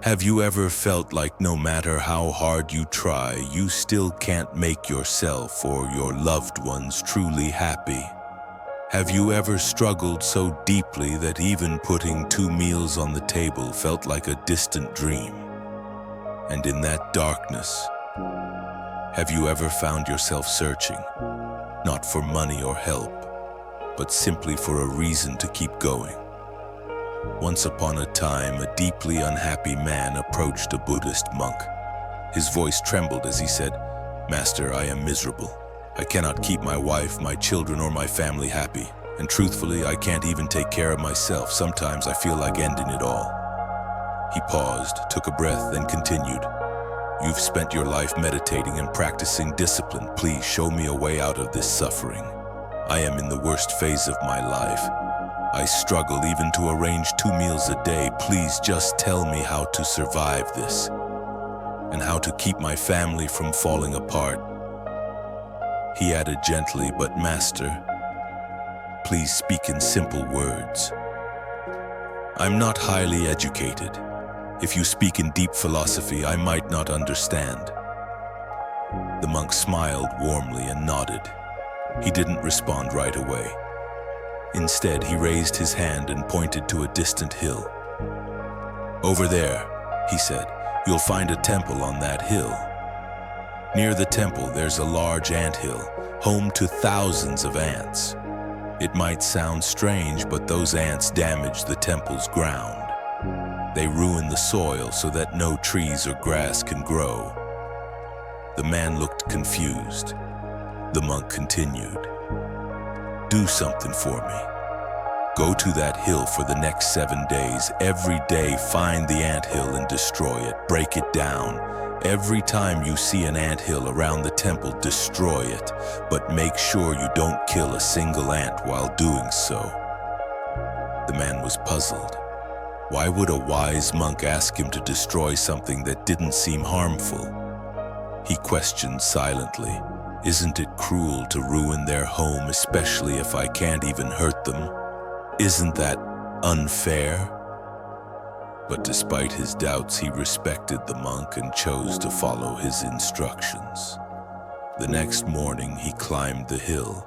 Have you ever felt like no matter how hard you try, you still can't make yourself or your loved ones truly happy? Have you ever struggled so deeply that even putting 2 meals on the table felt like a distant dream? And in that darkness, have you ever found yourself searching, not for money or help, but simply for a reason to keep going? Once upon a time, a deeply unhappy man approached a Buddhist monk. His voice trembled as he said, "Master, I am miserable. I cannot keep my wife, my children, or my family happy. And truthfully, I can't even take care of myself. Sometimes I feel like ending it all." He paused, took a breath, then continued, "You've spent your life meditating and practicing discipline. Please show me a way out of this suffering. I am in the worst phase of my life. I struggle even to arrange 2 meals a day. Please just tell me how to survive this and how to keep my family from falling apart." He added gently, "But Master, please speak in simple words. I'm not highly educated. If you speak in deep philosophy, I might not understand." The monk smiled warmly and nodded. He didn't respond right away. Instead, he raised his hand and pointed to a distant hill. "Over there," he said, "you'll find a temple on that hill. Near the temple, there's a large anthill, home to thousands of ants. It might sound strange, but those ants damage the temple's ground. They ruin the soil so that no trees or grass can grow." The man looked confused. The monk continued, "Do something for me. Go to that hill for the next 7 days. Every day, find the anthill and destroy it. Break it down. Every time you see an anthill around the temple, destroy it. But make sure you don't kill a single ant while doing so." The man was puzzled. Why would a wise monk ask him to destroy something that didn't seem harmful? He questioned silently, "Isn't it cruel to ruin their home, especially if I can't even hurt them? Isn't that unfair?" But despite his doubts, he respected the monk and chose to follow his instructions. The next morning, he climbed the hill.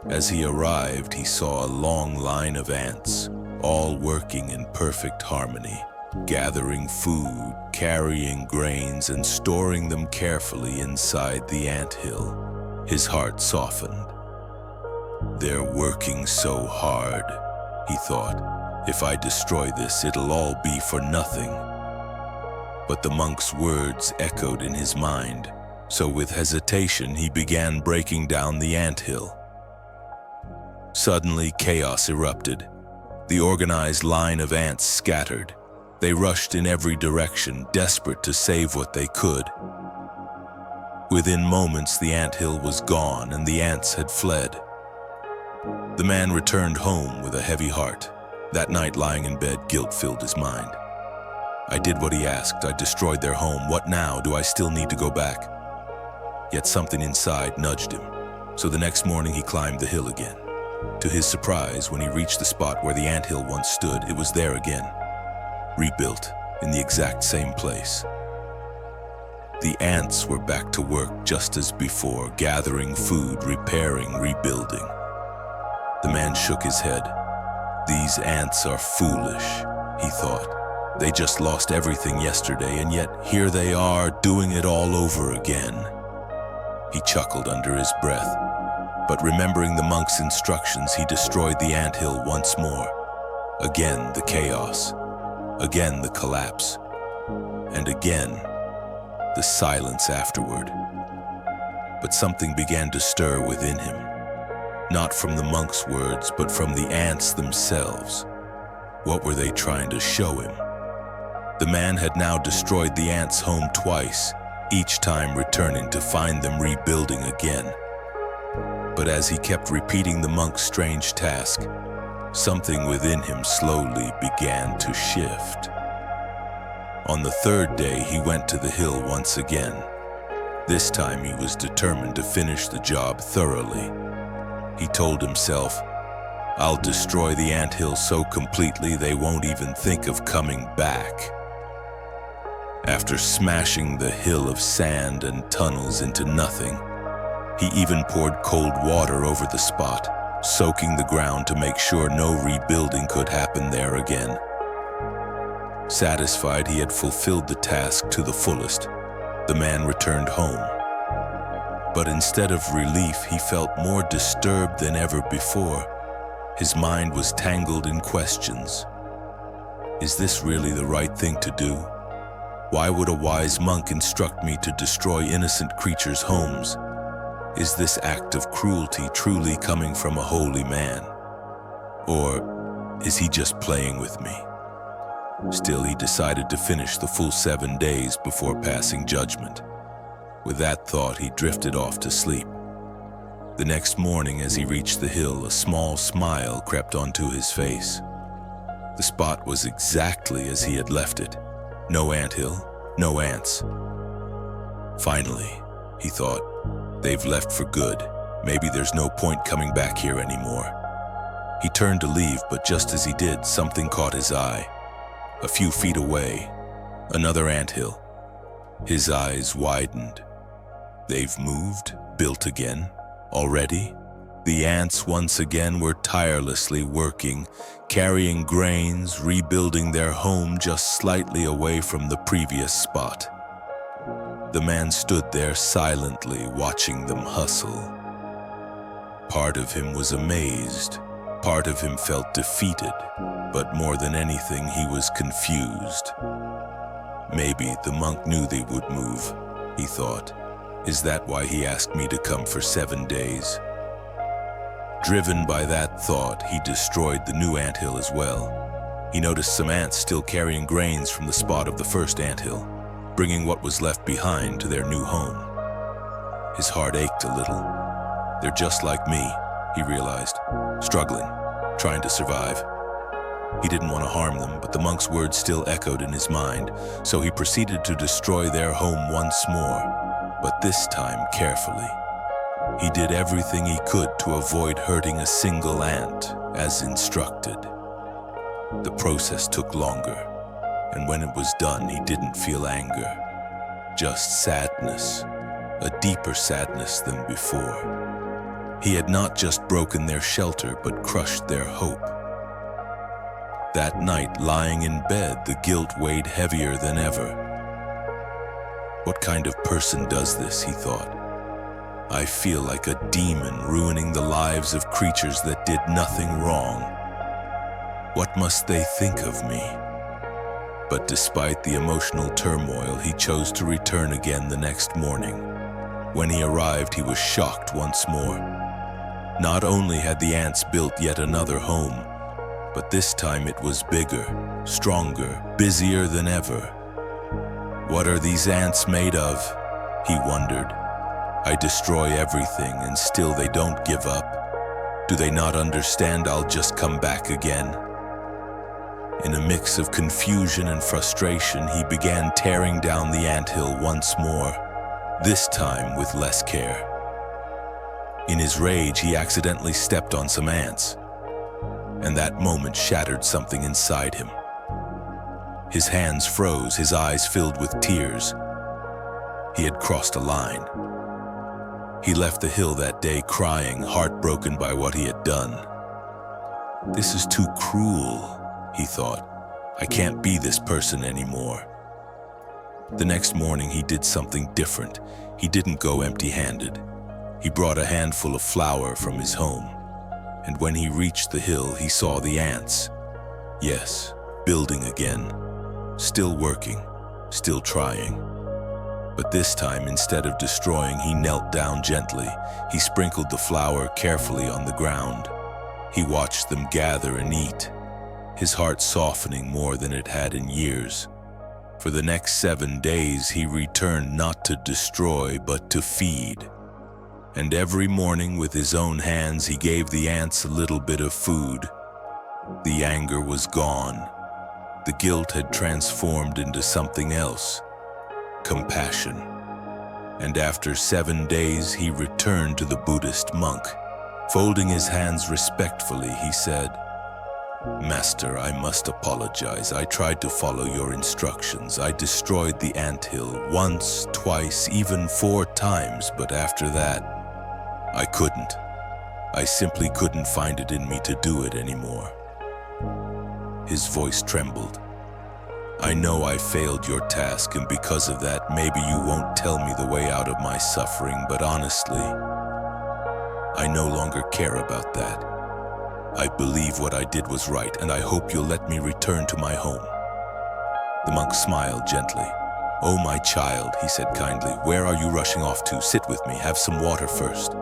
As he arrived, he saw a long line of ants, all working in perfect harmony, gathering food, carrying grains, and storing them carefully inside the anthill. His heart softened. "They're working so hard," he thought. "If I destroy this, it'll all be for nothing." But the monk's words echoed in his mind, so with hesitation he began breaking down the anthill. Suddenly, chaos erupted. The organized line of ants scattered. They rushed in every direction, desperate to save what they could. Within moments, the anthill was gone and the ants had fled. The man returned home with a heavy heart. That night, lying in bed, guilt filled his mind. "I did what he asked. I destroyed their home. What now? Do I still need to go back?" Yet something inside nudged him. So the next morning, he climbed the hill again. To his surprise, when he reached the spot where the anthill once stood, it was there again, rebuilt in the exact same place. The ants were back to work just as before, gathering food, repairing, rebuilding. The man shook his head. "These ants are foolish," he thought. "They just lost everything yesterday, and yet here they are doing it all over again." He chuckled under his breath, but remembering the monk's instructions, he destroyed the anthill once more. Again the chaos, again the collapse, and again the silence afterward. But something began to stir within him. Not from the monk's words, but from the ants themselves. What were they trying to show him? The man had now destroyed the ants' home twice, each time returning to find them rebuilding again. But as he kept repeating the monk's strange task, something within him slowly began to shift. On the 3rd day, he went to the hill once again. This time he was determined to finish the job thoroughly. He told himself, "I'll destroy the anthill so completely they won't even think of coming back." After smashing the hill of sand and tunnels into nothing, he even poured cold water over the spot, soaking the ground to make sure no rebuilding could happen there again. Satisfied he had fulfilled the task to the fullest, the man returned home. But instead of relief, he felt more disturbed than ever before. His mind was tangled in questions. Is this really the right thing to do? Why would a wise monk instruct me to destroy innocent creatures' homes? Is this act of cruelty truly coming from a holy man? Or is he just playing with me? Still, he decided to finish the full 7 days before passing judgment. With that thought, he drifted off to sleep. The next morning, as he reached the hill, a small smile crept onto his face. The spot was exactly as he had left it. No anthill, no ants. Finally, he thought, they've left for good. Maybe there's no point coming back here anymore. He turned to leave, but just as he did, something caught his eye. A few feet away, another anthill. His eyes widened. They've moved, built again, already? The ants once again were tirelessly working, carrying grains, rebuilding their home just slightly away from the previous spot. The man stood there silently, watching them hustle. Part of him was amazed. Part of him felt defeated, but more than anything, he was confused. Maybe the monk knew they would move, he thought. Is that why he asked me to come for 7 days? Driven by that thought, he destroyed the new anthill as well. He noticed some ants still carrying grains from the spot of the first anthill, bringing what was left behind to their new home. His heart ached a little. They're just like me, he realized, struggling, trying to survive. He didn't want to harm them, but the monk's words still echoed in his mind, so he proceeded to destroy their home once more, but this time carefully. He did everything he could to avoid hurting a single ant, as instructed. The process took longer, and when it was done, he didn't feel anger, just sadness, a deeper sadness than before. He had not just broken their shelter, but crushed their hope. That night, lying in bed, the guilt weighed heavier than ever. What kind of person does this, he thought. I feel like a demon ruining the lives of creatures that did nothing wrong. What must they think of me? But despite the emotional turmoil, he chose to return again the next morning. When he arrived, he was shocked once more. Not only had the ants built yet another home, but this time it was bigger, stronger, busier than ever. What are these ants made of? He wondered. I destroy everything and still they don't give up. Do they not understand I'll just come back again? In a mix of confusion and frustration, he began tearing down the anthill once more, this time with less care. In his rage, he accidentally stepped on some ants, and that moment shattered something inside him. His hands froze, his eyes filled with tears. He had crossed a line. He left the hill that day crying, heartbroken by what he had done. This is too cruel, he thought. I can't be this person anymore. The next morning he did something different. He didn't go empty-handed. He brought a handful of flour from his home. And when he reached the hill, he saw the ants. Yes, building again. Still working, still trying. But this time, instead of destroying, he knelt down gently. He sprinkled the flour carefully on the ground. He watched them gather and eat, his heart softening more than it had in years. For the next 7 days, he returned not to destroy, but to feed. And every morning, with his own hands, he gave the ants a little bit of food. The anger was gone. The guilt had transformed into something else. Compassion. And after 7 days, he returned to the Buddhist monk. Folding his hands respectfully, he said, Master, I must apologize. I tried to follow your instructions. I destroyed the anthill once, twice, even 4 times, but after that, I couldn't. I simply couldn't find it in me to do it anymore. His voice trembled. I know I failed your task, and because of that, maybe you won't tell me the way out of my suffering, but honestly, I no longer care about that. I believe what I did was right, and I hope you'll let me return to my home. The monk smiled gently. Oh, my child, he said kindly, where are you rushing off to? Sit with me, have some water first.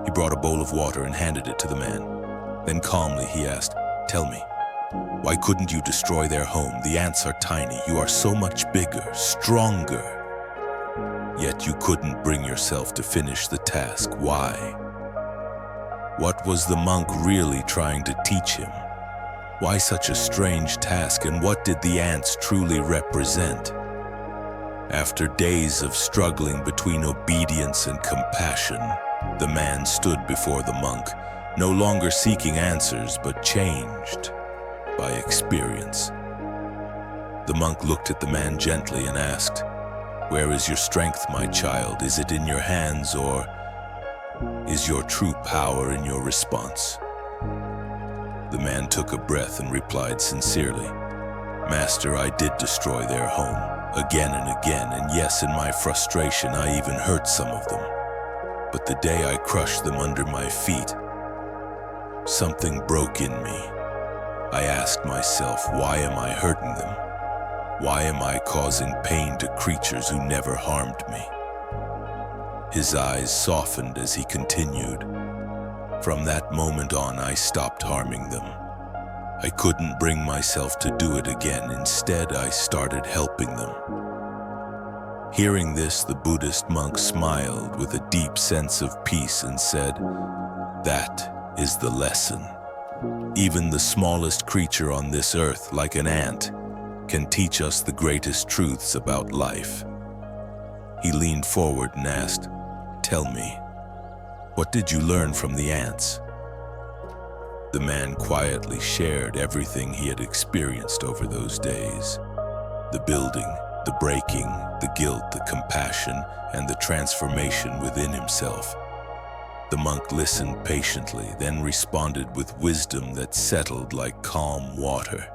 He brought a bowl of water and handed it to the man. Then calmly he asked, tell me, why couldn't you destroy their home? The ants are tiny. You are so much bigger, stronger. Yet you couldn't bring yourself to finish the task. Why? What was the monk really trying to teach him? Why such a strange task, and what did the ants truly represent? After days of struggling between obedience and compassion, the man stood before the monk, no longer seeking answers, but changed by experience. The monk looked at the man gently and asked, where is your strength, my child? Is it in your hands, or is your true power in your response? The man took a breath and replied sincerely, Master, I did destroy their home again and again, and yes, in my frustration, I even hurt some of them. But the day I crushed them under my feet, something broke in me. I asked myself, why am I hurting them? Why am I causing pain to creatures who never harmed me? His eyes softened as he continued. From that moment on, I stopped harming them. I couldn't bring myself to do it again. Instead, I started helping them. Hearing this, the Buddhist monk smiled with a deep sense of peace and said, that is the lesson. Even the smallest creature on this earth, like an ant, can teach us the greatest truths about life. He leaned forward and asked, tell me, what did you learn from the ants? The man quietly shared everything he had experienced over those days. The building, the breaking, the guilt, the compassion, and the transformation within himself. The monk listened patiently, then responded with wisdom that settled like calm water.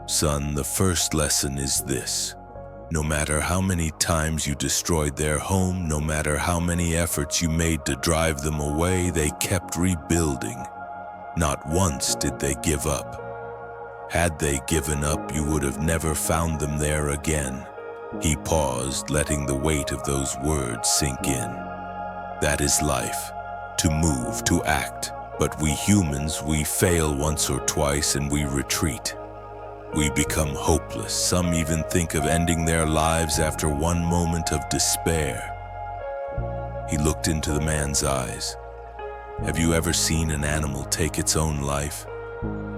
Son, the first lesson is this. No matter how many times you destroyed their home, no matter how many efforts you made to drive them away, they kept rebuilding. Not once did they give up. Had they given up, you would have never found them there again. He paused, letting the weight of those words sink in. That is life, to move, to act. But we humans, we fail once or twice and we retreat. We become hopeless. Some even think of ending their lives after one moment of despair. He looked into the man's eyes. Have you ever seen an animal take its own life?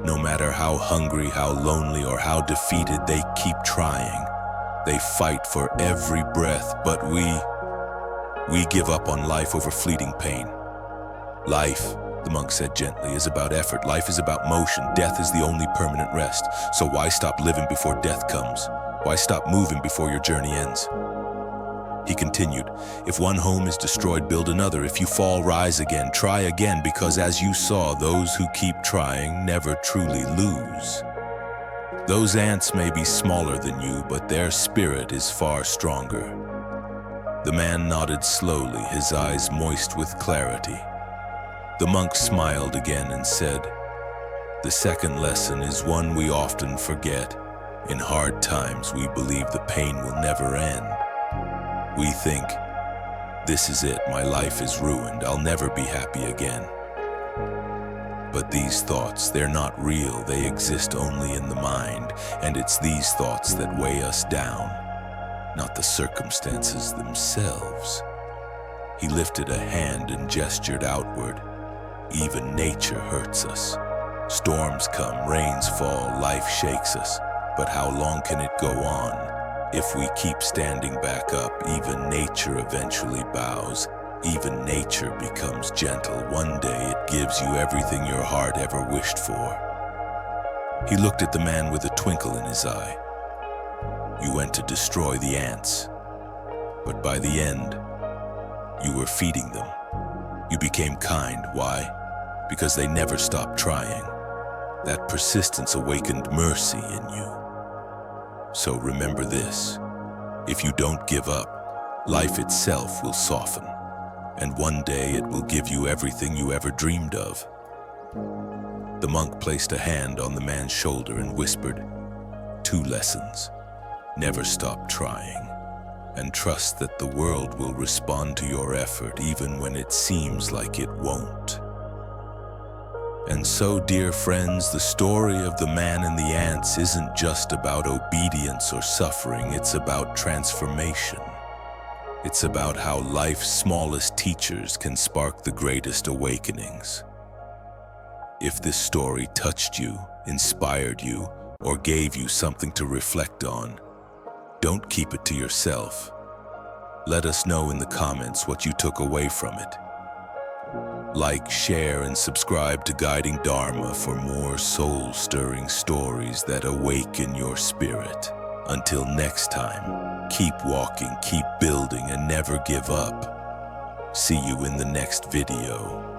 No matter how hungry, how lonely, or how defeated, they keep trying. They fight for every breath, but we give up on life over fleeting pain. Life, the monk said gently, is about effort. Life is about motion. Death is the only permanent rest. So why stop living before death comes? Why stop moving before your journey ends? He continued, if one home is destroyed, build another. If you fall, rise again. Try again, because as you saw, those who keep trying never truly lose. Those ants may be smaller than you, but their spirit is far stronger. The man nodded slowly, his eyes moist with clarity. The monk smiled again and said, the second lesson is one we often forget. In hard times, we believe the pain will never end. We think, this is it, my life is ruined, I'll never be happy again. But these thoughts, they're not real, they exist only in the mind, and it's these thoughts that weigh us down, not the circumstances themselves. He lifted a hand and gestured outward. Even nature hurts us. Storms come, rains fall, life shakes us. But how long can it go on? If we keep standing back up, even nature eventually bows. Even nature becomes gentle. One day it gives you everything your heart ever wished for. He looked at the man with a twinkle in his eye. You went to destroy the ants, but by the end, you were feeding them. You became kind. Why? Because they never stopped trying. That persistence awakened mercy in you. So remember this: if you don't give up, life itself will soften, and one day it will give you everything you ever dreamed of. The monk placed a hand on the man's shoulder and whispered, 2 lessons. Never stop trying, and trust that the world will respond to your effort even when it seems like it won't. And so, dear friends, the story of the man and the ants isn't just about obedience or suffering, it's about transformation. It's about how life's smallest teachers can spark the greatest awakenings. If this story touched you, inspired you, or gave you something to reflect on, don't keep it to yourself. Let us know in the comments what you took away from it. Like, share, and subscribe to Guiding Dharma for more soul-stirring stories that awaken your spirit. Until next time, keep walking, keep building, and never give up. See you in the next video.